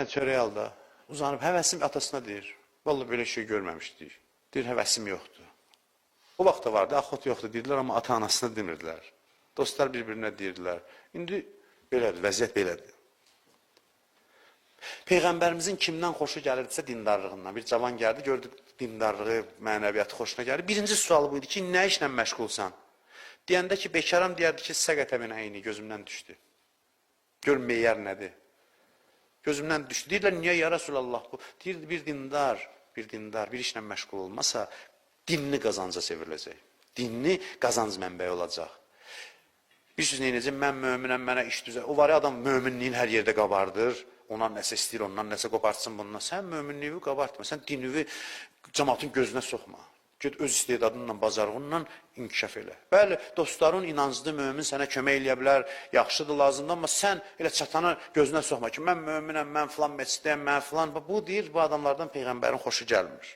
Çörək alda uzanıb həvəsim atasına deyir. Vallahi belə şey görməmişdik. Deyir, həvəsim yoxdur. O vaxt da vardı, axot yoxdur deyirlər, amma ata-anasına demirdilər. Dostlar bir-birinə deyirdilər. İndi belədir, vəziyyət belədir. Peyğəmbərimizin kimdən xoşu gəlirdisə dindarlığından. Bir cavan gəldi, gördü dindarlığı, mənəviyyatı xoşuna gəlir. Birinci sualı buydu ki, nə işlə məşğulsan? Deyəndə ki, bekaram deyərdi ki, səqətəmin əyni gözümdən düşdü. Gör, meyər nədir? Gözümdən düşdü. Deyirlər, niyə ya Rasulallah bu? Deyir, bir dindar, bir işlə məşğul olmasa, dinini qazanca çevriləcək. Dinini qazanc mənbəyi olacaq. Bir söz neyinəcək, mən möminəm, mənə iş düzə. O var ya, adam möminliyin hər yerdə qabardır. Ondan nəsə istəyir, ondan nəsə qopartsın bundan. Sən möminliyi qabartma, sən dinini cəmatın gözünə soxma. Ged öz istedadınla, bacarığınla inkişaf elə. Bəli, dostların inanclı mömin sənə kömək eləyə bilər, yaxşıdır, lazımdır, amma sən elə çatanı gözünə soxma ki, mən möminəm, mən filan məscidəyəm, mən filan. Bu deyir, bu adamlardan Peyğəmbərin xoşu gəlmir.